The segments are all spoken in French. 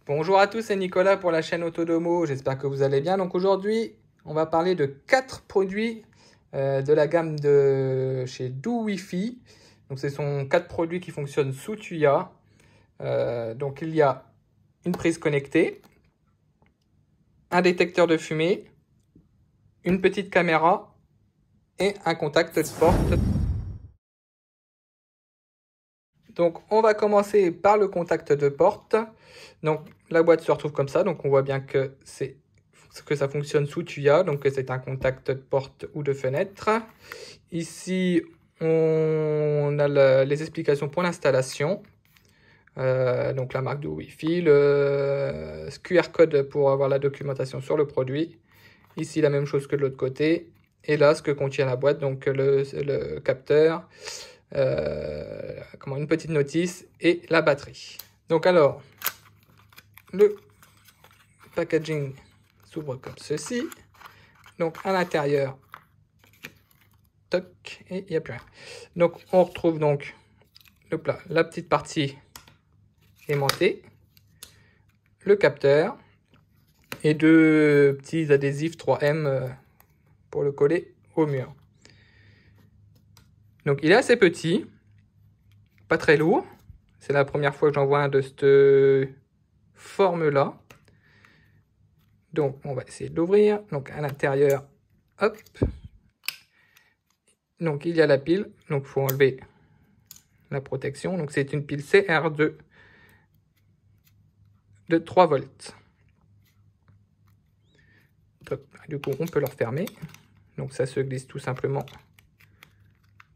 Bonjour à tous, c'est Nicolas pour la chaîne Autodomo, j'espère que vous allez bien. Donc aujourd'hui, on va parler de 4 produits de la gamme de chez DoWiFi. Donc ce sont 4 produits qui fonctionnent sous Tuya. Donc il y a une prise connectée, un détecteur de fumée, une petite caméra et un contact de porte. Donc on va commencer par le contact de porte. Donc la boîte se retrouve comme ça, donc on voit bien que ça fonctionne sous Tuya, donc c'est un contact de porte ou de fenêtre. Ici on a les explications pour l'installation, donc la marque de Wi-Fi, le QR code pour avoir la documentation sur le produit. Ici la même chose que de l'autre côté, et là ce que contient la boîte, donc le capteur. Une petite notice et la batterie. Donc alors, le packaging s'ouvre comme ceci. Donc à l'intérieur, toc, et il n'y a plus rien. Donc on retrouve donc la petite partie aimantée, le capteur et deux petits adhésifs 3M pour le coller au mur. Donc il est assez petit, pas très lourd. C'est la première fois que j'en vois un de cette forme-là. Donc on va essayer de l'ouvrir. Donc à l'intérieur, hop. Donc il y a la pile. Donc il faut enlever la protection. Donc c'est une pile CR2 de 3 volts. Donc, du coup on peut le refermer. Donc ça se glisse tout simplement.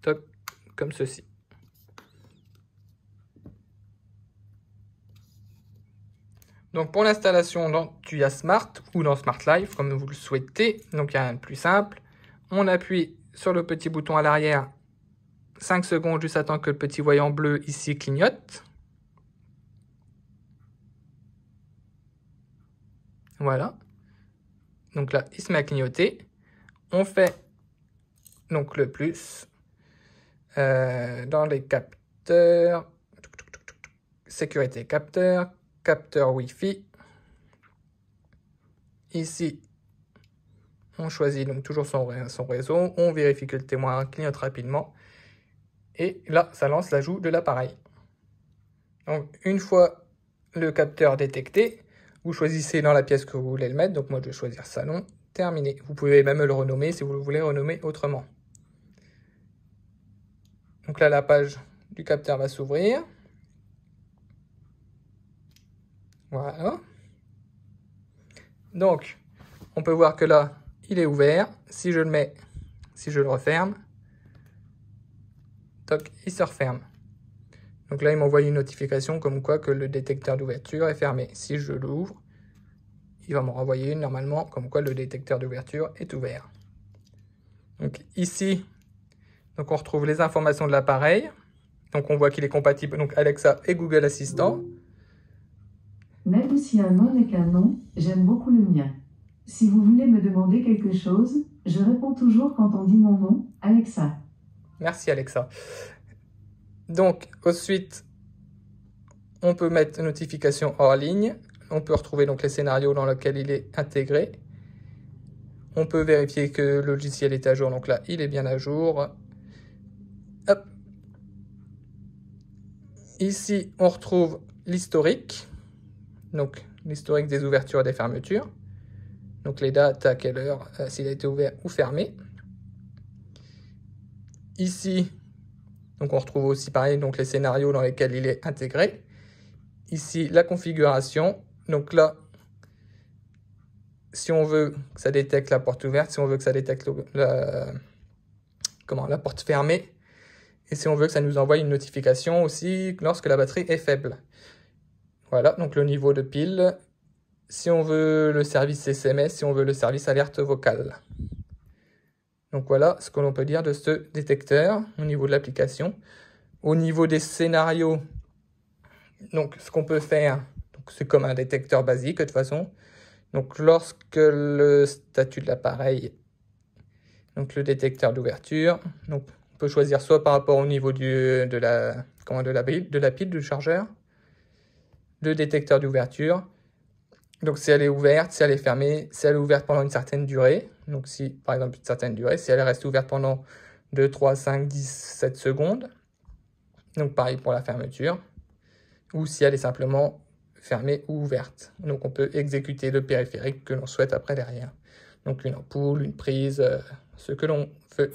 Top, comme ceci. Donc pour l'installation dans Tuya Smart ou dans Smart Life, comme vous le souhaitez, donc il y a un plus simple. On appuie sur le petit bouton à l'arrière 5 secondes juste à temps que le petit voyant bleu ici clignote. Voilà. Donc là, il se met à clignoter. On fait donc le plus dans les capteurs. Sécurité capteur. Capteur Wi-Fi. Ici, on choisit donc toujours son réseau. On vérifie que le témoin clignote rapidement. Et là, ça lance l'ajout de l'appareil. Donc, une fois le capteur détecté, vous choisissez dans la pièce que vous voulez le mettre. Donc, moi, je vais choisir salon. Terminé. Vous pouvez même le renommer si vous le voulez renommer autrement. Donc là, la page du capteur va s'ouvrir. Voilà. Donc, on peut voir que là, il est ouvert. Si je le mets, si je le referme, toc, il se referme. Donc là, il m'envoie une notification comme quoi que le détecteur d'ouverture est fermé. Si je l'ouvre, il va me renvoyer une normalement comme quoi le détecteur d'ouverture est ouvert. Donc ici, donc on retrouve les informations de l'appareil. Donc on voit qu'il est compatible donc Alexa et Google Assistant. Même si un nom n'est qu'un nom, j'aime beaucoup le mien. Si vous voulez me demander quelque chose, je réponds toujours quand on dit mon nom, Alexa. Merci Alexa. Donc ensuite, on peut mettre notification hors ligne. On peut retrouver donc les scénarios dans lesquels il est intégré. On peut vérifier que le logiciel est à jour. Donc là, il est bien à jour. Hop. Ici, on retrouve l'historique. Donc l'historique des ouvertures et des fermetures. Donc les dates, à quelle heure, s'il a été ouvert ou fermé. Ici, donc on retrouve aussi pareil donc les scénarios dans lesquels il est intégré. Ici, la configuration. Donc là, si on veut que ça détecte la porte ouverte, si on veut que ça détecte la porte fermée, et si on veut que ça nous envoie une notification aussi lorsque la batterie est faible. Voilà, donc le niveau de pile. Si on veut le service SMS, si on veut le service alerte vocale. Donc voilà ce que l'on peut dire de ce détecteur au niveau de l'application. Au niveau des scénarios, donc ce qu'on peut faire, c'est comme un détecteur basique de toute façon. Donc lorsque le statut de l'appareil, donc le détecteur d'ouverture, donc on peut choisir soit par rapport au niveau de la pile du chargeur, le détecteur d'ouverture, Donc si elle est ouverte, si elle est fermée, si elle est ouverte pendant une certaine durée. Donc si, par exemple, une certaine durée, si elle reste ouverte pendant 2, 3, 5, 10, 7 secondes. Donc pareil pour la fermeture. Ou si elle est simplement fermée ou ouverte. Donc on peut exécuter le périphérique que l'on souhaite après derrière. Donc une ampoule, une prise, ce que l'on veut.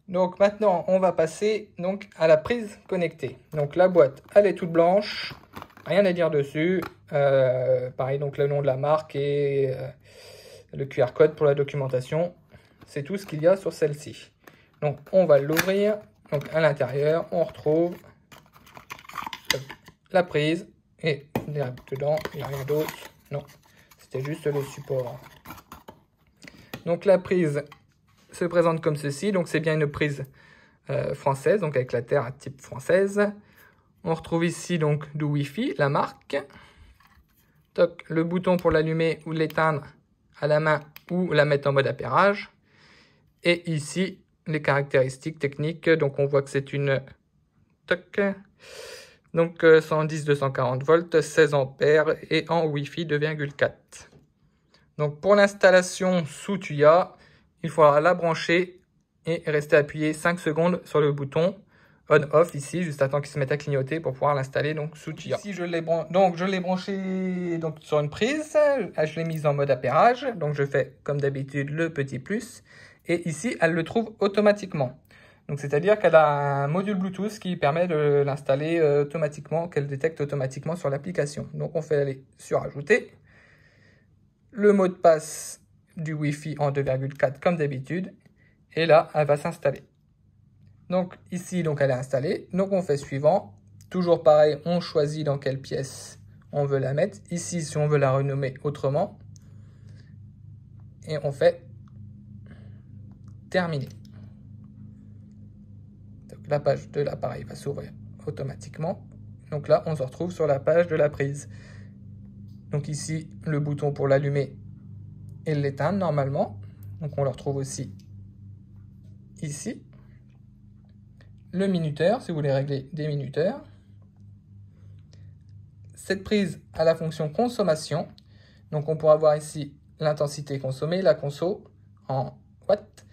Donc maintenant on va passer donc à la prise connectée. Donc la boîte elle est toute blanche, rien à dire dessus. Pareil donc le nom de la marque et le QR code pour la documentation. C'est tout ce qu'il y a sur celle-ci. Donc on va l'ouvrir. Donc à l'intérieur on retrouve la prise et dedans il n'y a rien d'autre. Non, c'était juste le support. Donc la prise se présente comme ceci. Donc c'est bien une prise française, donc avec la terre à type française. On retrouve ici donc du Wi-Fi, la marque. Toc, le bouton pour l'allumer ou l'éteindre à la main ou la mettre en mode appairage. Et ici les caractéristiques techniques. Donc on voit que c'est une toc. Donc 110-240 volts, 16 ampères et en Wi-Fi 2,4. Donc pour l'installation sous tuya, il faudra la brancher et rester appuyé 5 secondes sur le bouton on-off ici, juste à temps qu'il se mette à clignoter pour pouvoir l'installer donc sous tuya. Ici je l'ai branché donc, sur une prise, je l'ai mise en mode appairage, donc je fais comme d'habitude le petit plus. Et ici elle le trouve automatiquement. Donc c'est-à-dire qu'elle a un module Bluetooth qui permet de l'installer automatiquement, qu'elle détecte automatiquement sur l'application. Donc on fait aller sur ajouter. Le mot de passe du Wi-Fi en 2,4 comme d'habitude. Et là, elle va s'installer. Donc ici, donc elle est installée. Donc on fait suivant. Toujours pareil, on choisit dans quelle pièce on veut la mettre. Ici, si on veut la renommer autrement. Et on fait terminer. Donc la page de l'appareil va s'ouvrir automatiquement. Donc là, on se retrouve sur la page de la prise. Donc ici, le bouton pour l'allumer et l'éteindre normalement. Donc on le retrouve aussi ici. Le minuteur, si vous voulez régler des minuteurs. Cette prise a la fonction consommation. Donc on pourra voir ici l'intensité consommée, la conso en watts,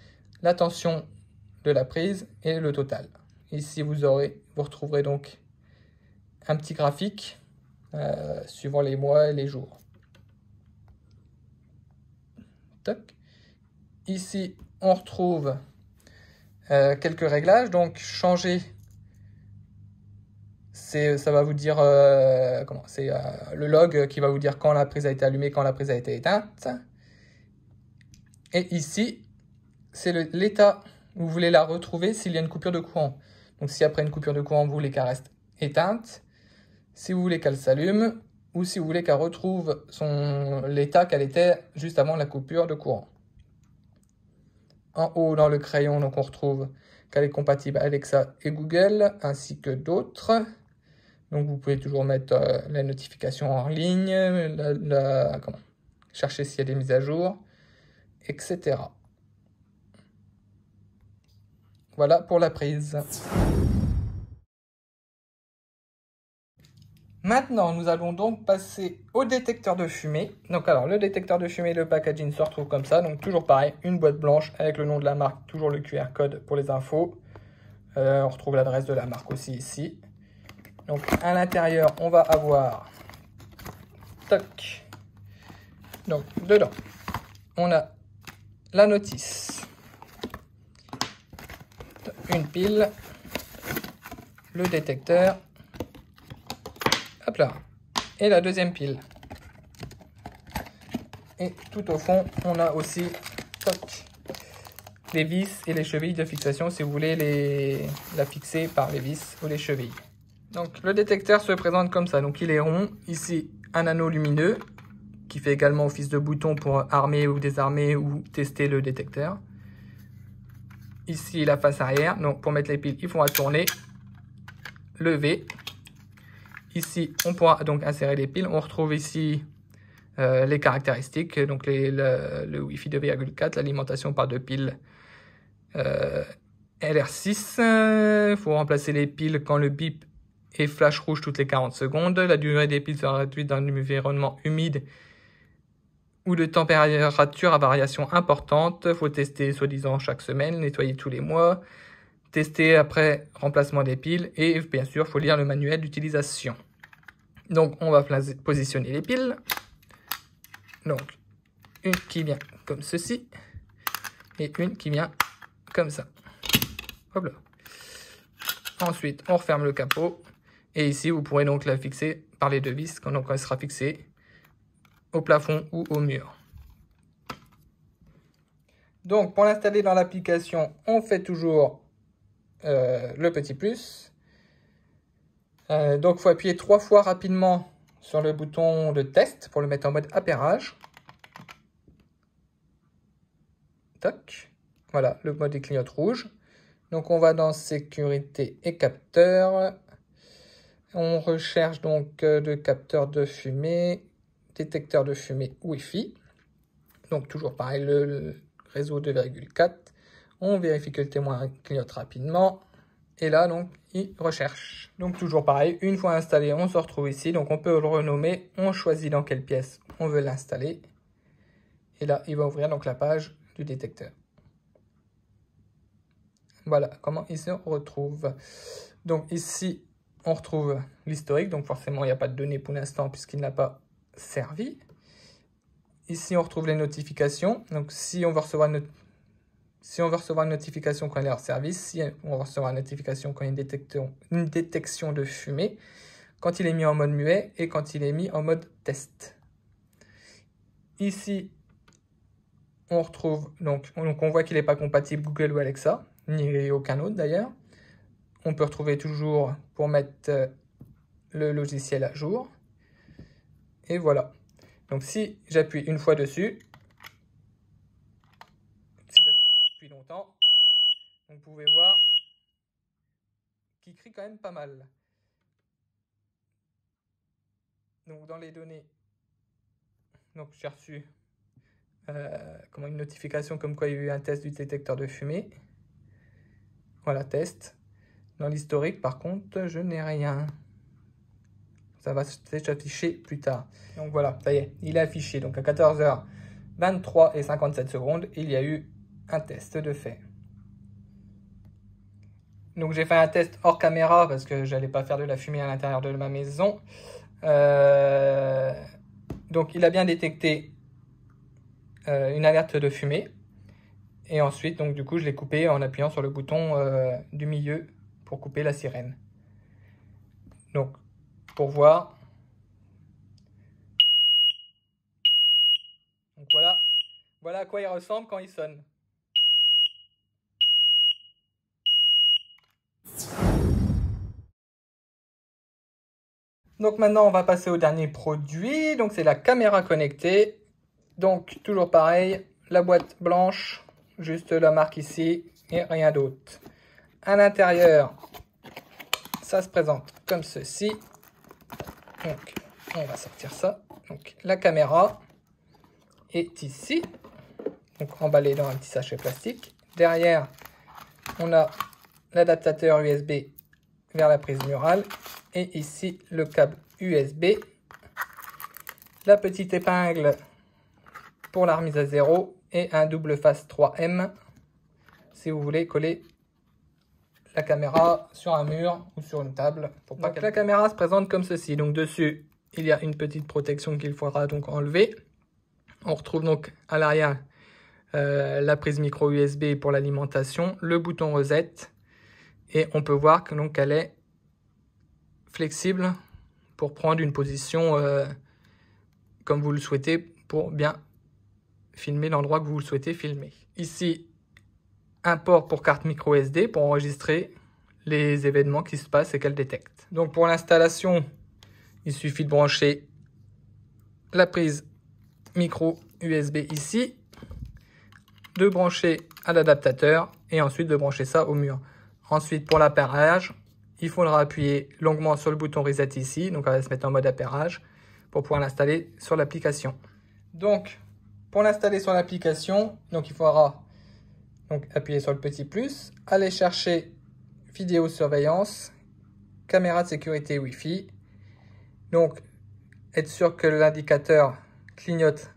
la tension de la prise et le total. Ici vous retrouverez donc un petit graphique suivant les mois et les jours. Toc. Ici on retrouve quelques réglages, donc changer, ça va vous dire c'est le log qui va vous dire quand la prise a été allumée, quand la prise a été éteinte. Et ici c'est l'état où vous voulez la retrouver s'il y a une coupure de courant. Donc si après une coupure de courant vous voulez qu'elle reste éteinte, si vous voulez qu'elle s'allume ou si vous voulez qu'elle retrouve l'état qu'elle était juste avant la coupure de courant. En haut, dans le crayon, donc on retrouve qu'elle est compatible Alexa et Google, ainsi que d'autres. Donc vous pouvez toujours mettre la notification en ligne, chercher s'il y a des mises à jour, etc. Voilà pour la prise. Maintenant, nous allons donc passer au détecteur de fumée. Donc alors, le détecteur de fumée, le packaging se retrouve comme ça. Donc toujours pareil, une boîte blanche avec le nom de la marque, toujours le QR code pour les infos. On retrouve l'adresse de la marque aussi ici. Donc à l'intérieur, on va avoir... Toc. Donc dedans, on a la notice. Une pile. Le détecteur. Hop là. Et la deuxième pile. Et tout au fond, on a aussi toc, les vis et les chevilles de fixation si vous voulez la fixer par les vis ou les chevilles. Donc le détecteur se présente comme ça. Donc il est rond. Ici, un anneau lumineux qui fait également office de bouton pour armer ou désarmer ou tester le détecteur. Ici, la face arrière. Donc pour mettre les piles, il faudra tourner, lever. Ici, on pourra donc insérer les piles. On retrouve ici les caractéristiques, donc le Wi-Fi 2,4, l'alimentation par 2 piles LR6. Il faut remplacer les piles quand le bip et flash rouge toutes les 40 secondes. La durée des piles sera réduite dans un environnement humide ou de température à variation importante. Il faut tester soi-disant chaque semaine, nettoyer tous les mois, tester après remplacement des piles et bien sûr, il faut lire le manuel d'utilisation. Donc, on va positionner les piles. Donc, une qui vient comme ceci et une qui vient comme ça. Hop là. Ensuite, on referme le capot et ici, vous pourrez donc la fixer par les deux vis quand elle sera fixée au plafond ou au mur. Donc, pour l'installer dans l'application, on fait toujours le petit plus. Donc, il faut appuyer 3 fois rapidement sur le bouton de test pour le mettre en mode appairage. Toc. Voilà, le mode clignote rouge. Donc, on va dans sécurité et capteur. On recherche donc le capteur de fumée, détecteur de fumée Wi-Fi. Donc, toujours pareil, le réseau 2,4. On vérifie que le témoin clignote rapidement. Et là, donc, il recherche. Donc, toujours pareil, une fois installé, on se retrouve ici. Donc, on peut le renommer. On choisit dans quelle pièce on veut l'installer. Et là, il va ouvrir donc la page du détecteur. Voilà comment il se retrouve. Donc, ici, on retrouve l'historique. Donc, forcément, il n'y a pas de données pour l'instant puisqu'il n'a pas servi. Ici, on retrouve les notifications. Donc, si on veut recevoir une notification quand il est hors service, si on va recevoir une notification quand il y a une détection de fumée, quand il est mis en mode muet et quand il est mis en mode test. Ici, on retrouve, donc on voit qu'il n'est pas compatible Google ou Alexa, ni aucun autre d'ailleurs. On peut retrouver toujours pour mettre le logiciel à jour. Et voilà. Donc si j'appuie une fois dessus, si j'appuie longtemps, vous pouvez voir qu'il crie quand même pas mal. Donc dans les données, donc j'ai reçu une notification comme quoi il y a eu un test du détecteur de fumée. Voilà, test. Dans l'historique, par contre, je n'ai rien. Ça va s'afficher plus tard. Donc voilà, ça y est, il est affiché. Donc à 14h23 et 57 secondes, il y a eu un test de fait. Donc j'ai fait un test hors caméra parce que j'allais pas faire de la fumée à l'intérieur de ma maison. Donc il a bien détecté une alerte de fumée. Et ensuite, donc du coup, je l'ai coupé en appuyant sur le bouton du milieu pour couper la sirène. Donc, pour voir. Donc voilà à quoi il ressemble quand il sonne. Donc maintenant, on va passer au dernier produit. Donc c'est la caméra connectée. Donc toujours pareil, la boîte blanche, juste la marque ici et rien d'autre. À l'intérieur, ça se présente comme ceci. Donc on va sortir ça. Donc la caméra est ici. Donc emballée dans un petit sachet plastique. Derrière, on a l'adaptateur USB vers la prise murale. Et ici, le câble USB. La petite épingle pour la remise à zéro. Et un double face 3M. Si vous voulez coller la caméra sur un mur ou sur une table. Pour pas que la caméra se présente comme ceci. Donc dessus, il y a une petite protection qu'il faudra donc enlever. On retrouve donc à l'arrière la prise micro USB pour l'alimentation. Le bouton reset. Et on peut voir que donc elle est flexible pour prendre une position comme vous le souhaitez pour bien filmer l'endroit que vous le souhaitez filmer. Ici, un port pour carte micro SD pour enregistrer les événements qui se passent et qu'elle détecte. Donc pour l'installation, il suffit de brancher la prise micro USB ici, de brancher à l'adaptateur et ensuite de brancher ça au mur. Ensuite pour l'appairage, il faudra appuyer longuement sur le bouton reset ici, donc on va se mettre en mode appairage pour pouvoir l'installer sur l'application. Donc pour l'installer sur l'application, donc il faudra donc appuyer sur le petit plus, aller chercher vidéosurveillance caméra de sécurité Wi-Fi. Donc, être sûr que l'indicateur clignote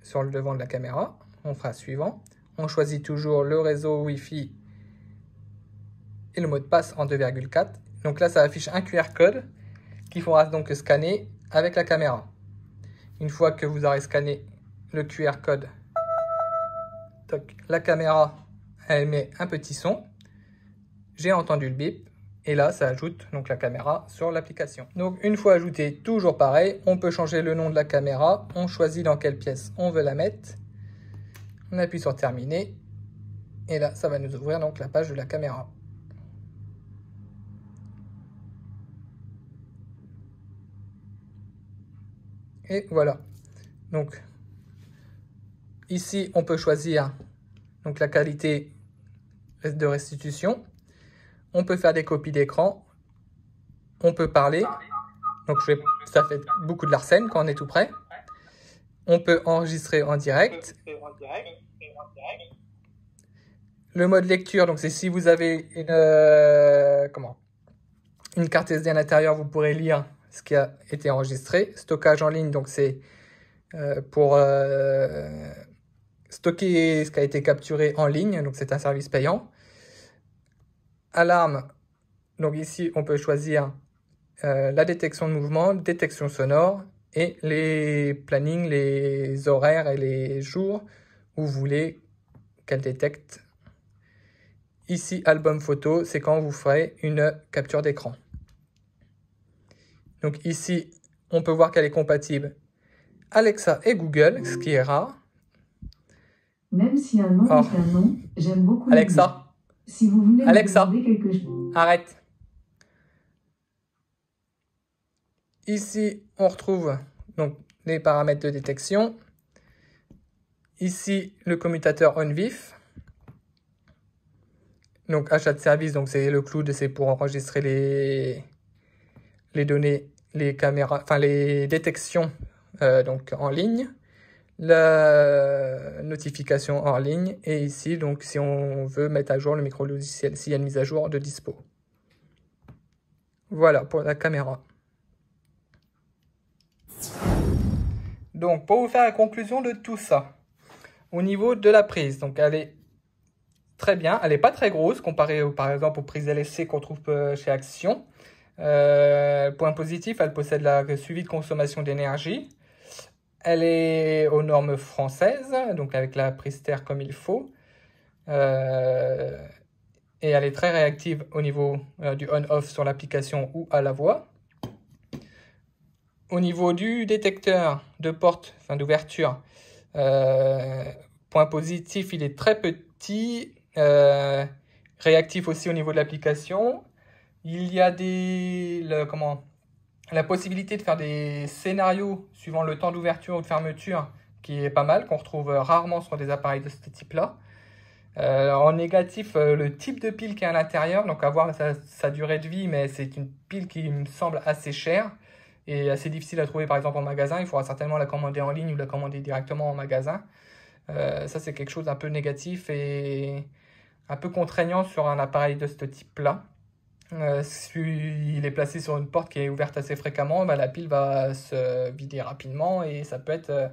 sur le devant de la caméra. On fera suivant. On choisit toujours le réseau Wi-Fi et le mot de passe en 2,4. Donc là, ça affiche un QR code qu'il faudra donc scanner avec la caméra. Une fois que vous aurez scanné le QR code, la caméra elle met un petit son. J'ai entendu le bip. Et là, ça ajoute donc la caméra sur l'application. Donc une fois ajouté, toujours pareil, on peut changer le nom de la caméra. On choisit dans quelle pièce on veut la mettre. On appuie sur terminer. Et là, ça va nous ouvrir donc la page de la caméra. Et voilà. Donc ici, on peut choisir donc la qualité de restitution. On peut faire des copies d'écran. On peut parler. Donc ça fait beaucoup de Larsen quand on est tout près. On peut enregistrer en direct. Le mode lecture, donc c'est si vous avez une carte SD à l'intérieur, vous pourrez lire ce qui a été enregistré. Stockage en ligne, donc c'est pour stocker ce qui a été capturé en ligne, donc c'est un service payant. Alarme, donc ici on peut choisir la détection de mouvement, détection sonore et les plannings, les horaires et les jours où vous voulez qu'elle détecte. Ici, album photo, c'est quand vous ferez une capture d'écran. Donc ici, on peut voir qu'elle est compatible Alexa et Google, ce qui est rare. Même si un nom est un nom, j'aime beaucoup Alexa. Si vous voulez Alexa, me demander quelque chose. Arrête. Ici, on retrouve donc les paramètres de détection. Ici, le commutateur on-vif. Donc, achat de service, donc c'est le cloud, c'est pour enregistrer les données, les caméras, enfin les détections donc en ligne. La notification hors ligne. Et ici, donc, si on veut mettre à jour le micro-logiciel, s'il y a une mise à jour de dispo. Voilà pour la caméra. Donc, pour vous faire la conclusion de tout ça, au niveau de la prise, donc elle est très bien, elle n'est pas très grosse comparée par exemple aux prises LSC qu'on trouve chez Action. Point positif, elle possède le suivi de consommation d'énergie. Elle est aux normes françaises, donc avec la prise terre comme il faut. Et elle est très réactive au niveau du on-off sur l'application ou à la voix. Au niveau du détecteur de porte, enfin d'ouverture, point positif, il est très petit, réactif aussi au niveau de l'application. Il y a la possibilité de faire des scénarios suivant le temps d'ouverture ou de fermeture, qui est pas mal, qu'on retrouve rarement sur des appareils de ce type-là. En négatif, le type de pile qui est à l'intérieur, donc à voir sa durée de vie, mais c'est une pile qui me semble assez chère et assez difficile à trouver par exemple en magasin. Il faudra certainement la commander en ligne ou la commander directement en magasin. Ça, c'est quelque chose d'un peu négatif et un peu contraignant sur un appareil de ce type-là. S'il est placé sur une porte qui est ouverte assez fréquemment, la pile va se vider rapidement et ça peut être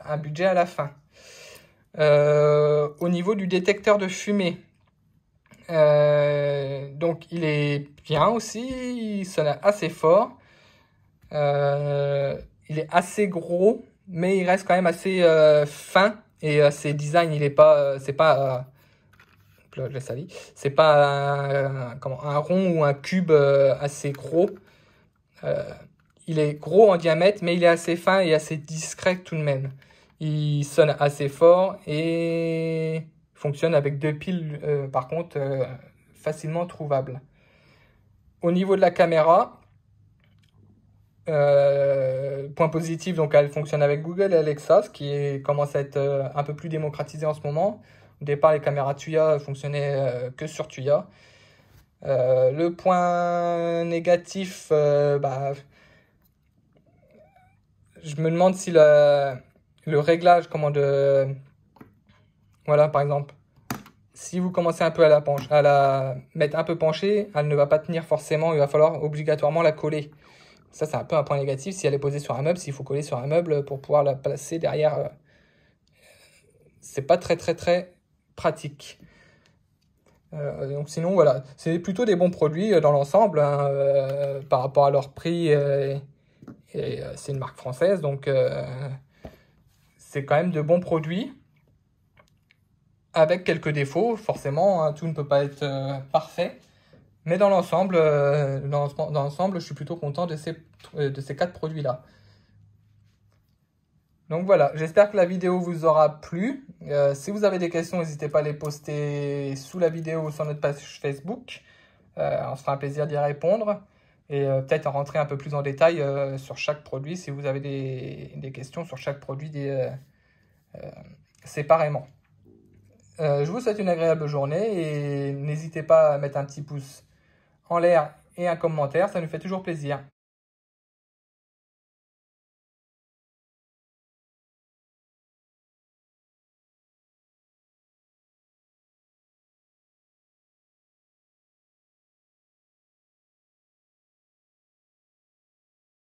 un budget à la fin. Au niveau du détecteur de fumée, donc il est bien aussi, il sonne assez fort. Il est assez gros, mais il reste quand même assez fin et assez design. Il est pas, c'est pas un rond ou un cube assez gros. Il est gros en diamètre, mais il est assez fin et assez discret tout de même. Il sonne assez fort et fonctionne avec 2 piles, par contre, facilement trouvables. Au niveau de la caméra, point positif, donc elle fonctionne avec Google et Alexa, ce qui commence à être un peu plus démocratisé en ce moment. Au départ, les caméras Tuya fonctionnaient que sur Tuya. Le point négatif, je me demande si le réglage, voilà, par exemple, si vous commencez un peu à la mettre un peu penchée, elle ne va pas tenir forcément, il va falloir obligatoirement la coller. Ça, c'est un peu un point négatif. Si elle est posée sur un meuble, s'il faut coller sur un meuble pour pouvoir la placer derrière, c'est pas très pratique. Donc sinon, voilà, c'est plutôt des bons produits dans l'ensemble, hein, par rapport à leur prix. Et c'est une marque française, donc c'est quand même de bons produits. Avec quelques défauts, forcément, hein, tout ne peut pas être parfait. Mais dans l'ensemble, je suis plutôt content de ces 4 produits-là. Donc voilà, j'espère que la vidéo vous aura plu. Si vous avez des questions, n'hésitez pas à les poster sous la vidéo ou sur notre page Facebook. On se fera un plaisir d'y répondre. Et peut-être rentrer un peu plus en détail sur chaque produit si vous avez des questions sur chaque produit séparément. Je vous souhaite une agréable journée et n'hésitez pas à mettre un petit pouce en l'air et un commentaire, ça nous fait toujours plaisir.